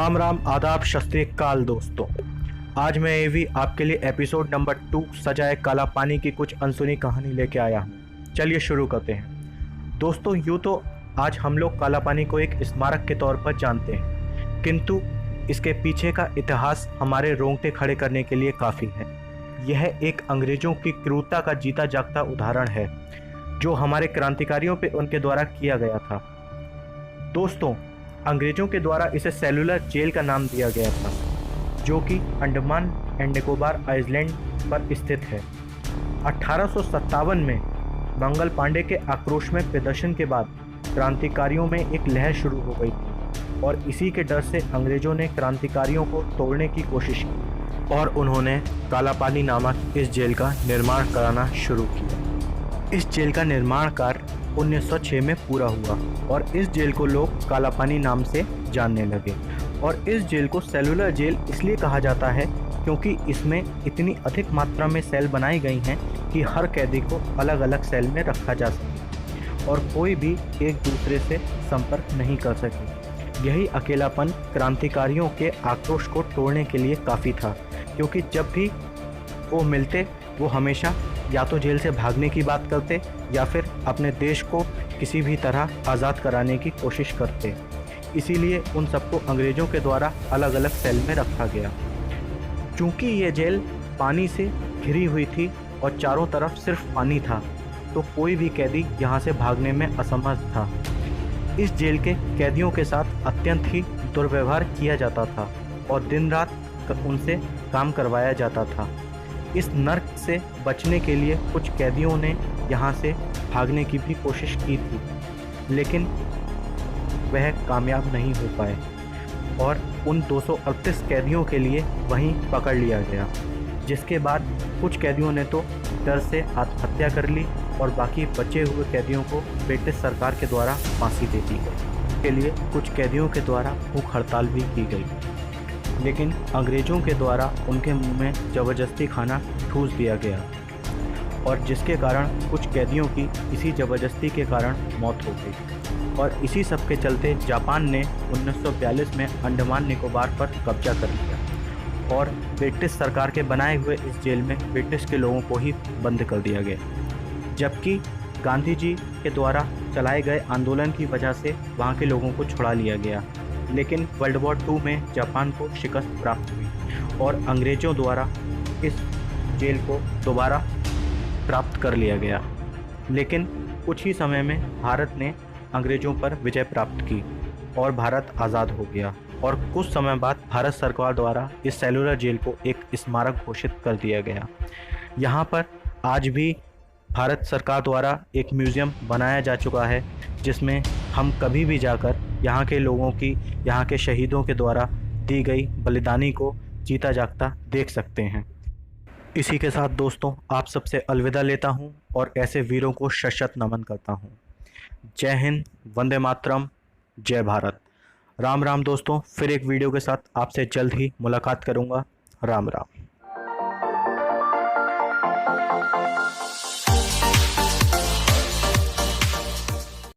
राम राम आदाब शस्त्र काल दोस्तों। आज मैं एवी आपके लिए एपिसोड नंबर 2 सजाए काला पानी की कुछ अनसुनी कहानी लेके आया हूँ। चलिए शुरू करते हैं दोस्तों। यूँ तो आज हम लोग काला पानी को एक स्मारक के तौर पर जानते हैं, किंतु इसके पीछे का इतिहास हमारे रोंगटे खड़े करने के लिए काफ़ी है। यह एक अंग्रेज़ों की क्रूरता का जीता जागता उदाहरण है जो हमारे क्रांतिकारियों पे उनके द्वारा किया गया था। दोस्तों, अंग्रेज़ों के द्वारा इसे सेलुलर जेल का नाम दिया गया था, जो कि अंडमान एंड निकोबार आइलैंड पर स्थित है। 1857 में मंगल पांडे के आक्रोशमय प्रदर्शन के बाद क्रांतिकारियों में एक लहर शुरू हो गई थी और इसी के डर से अंग्रेज़ों ने क्रांतिकारियों को तोड़ने की कोशिश की और उन्होंने काला पानी नामक इस जेल का निर्माण कराना शुरू किया। इस जेल का निर्माण कार्य 1906 में पूरा हुआ और इस जेल को लोग काला पानी नाम से जानने लगे। और इस जेल को सेलुलर जेल इसलिए कहा जाता है क्योंकि इसमें इतनी अधिक मात्रा में सेल बनाई गई हैं कि हर कैदी को अलग अलग सेल में रखा जा सके और कोई भी एक दूसरे से संपर्क नहीं कर सके। यही अकेलापन क्रांतिकारियों के आक्रोश को तोड़ने के लिए काफ़ी था, क्योंकि जब भी वो मिलते वो हमेशा या तो जेल से भागने की बात करते या फिर अपने देश को किसी भी तरह आज़ाद कराने की कोशिश करते। इसीलिए उन सबको अंग्रेज़ों के द्वारा अलग अलग सेल में रखा गया। चूँकि ये जेल पानी से घिरी हुई थी और चारों तरफ सिर्फ पानी था, तो कोई भी कैदी यहाँ से भागने में असमर्थ था। इस जेल के कैदियों के साथ अत्यंत ही दुर्व्यवहार किया जाता था और दिन रात उनसे काम करवाया जाता था। इस नर्क से बचने के लिए कुछ कैदियों ने यहाँ से भागने की भी कोशिश की थी, लेकिन वह कामयाब नहीं हो पाए और उन 238 कैदियों के लिए वहीं पकड़ लिया गया, जिसके बाद कुछ कैदियों ने तो डर से आत्महत्या कर ली और बाकी बचे हुए कैदियों को ब्रिटिश सरकार के द्वारा फांसी दे दी गई। इसके लिए कुछ कैदियों के द्वारा भूख हड़ताल भी की गई, लेकिन अंग्रेज़ों के द्वारा उनके मुंह में ज़बरदस्ती खाना ठूस दिया गया और जिसके कारण कुछ कैदियों की इसी ज़बरदस्ती के कारण मौत हो गई। और इसी सब के चलते जापान ने 1942 में अंडमान निकोबार पर कब्जा कर लिया और ब्रिटिश सरकार के बनाए हुए इस जेल में ब्रिटिश के लोगों को ही बंद कर दिया गया, जबकि गांधी जी के द्वारा चलाए गए आंदोलन की वजह से वहाँ के लोगों को छुड़ा लिया गया। लेकिन वर्ल्ड वॉर 2 में जापान को शिकस्त प्राप्त हुई और अंग्रेज़ों द्वारा इस जेल को दोबारा प्राप्त कर लिया गया। लेकिन कुछ ही समय में भारत ने अंग्रेज़ों पर विजय प्राप्त की और भारत आज़ाद हो गया और कुछ समय बाद भारत सरकार द्वारा इस सेलुलर जेल को एक स्मारक घोषित कर दिया गया। यहाँ पर आज भी भारत सरकार द्वारा एक म्यूज़ियम बनाया जा चुका है, जिसमें हम कभी भी जाकर यहाँ के लोगों की, यहाँ के शहीदों के द्वारा दी गई बलिदानी को जीता जागता देख सकते हैं। इसी के साथ दोस्तों, आप सबसे अलविदा लेता हूँ और ऐसे वीरों को शत नमन करता हूँ। जय हिंद, वंदे मातरम, जय भारत। राम राम दोस्तों, फिर एक वीडियो के साथ आपसे जल्द ही मुलाकात करूँगा। राम राम।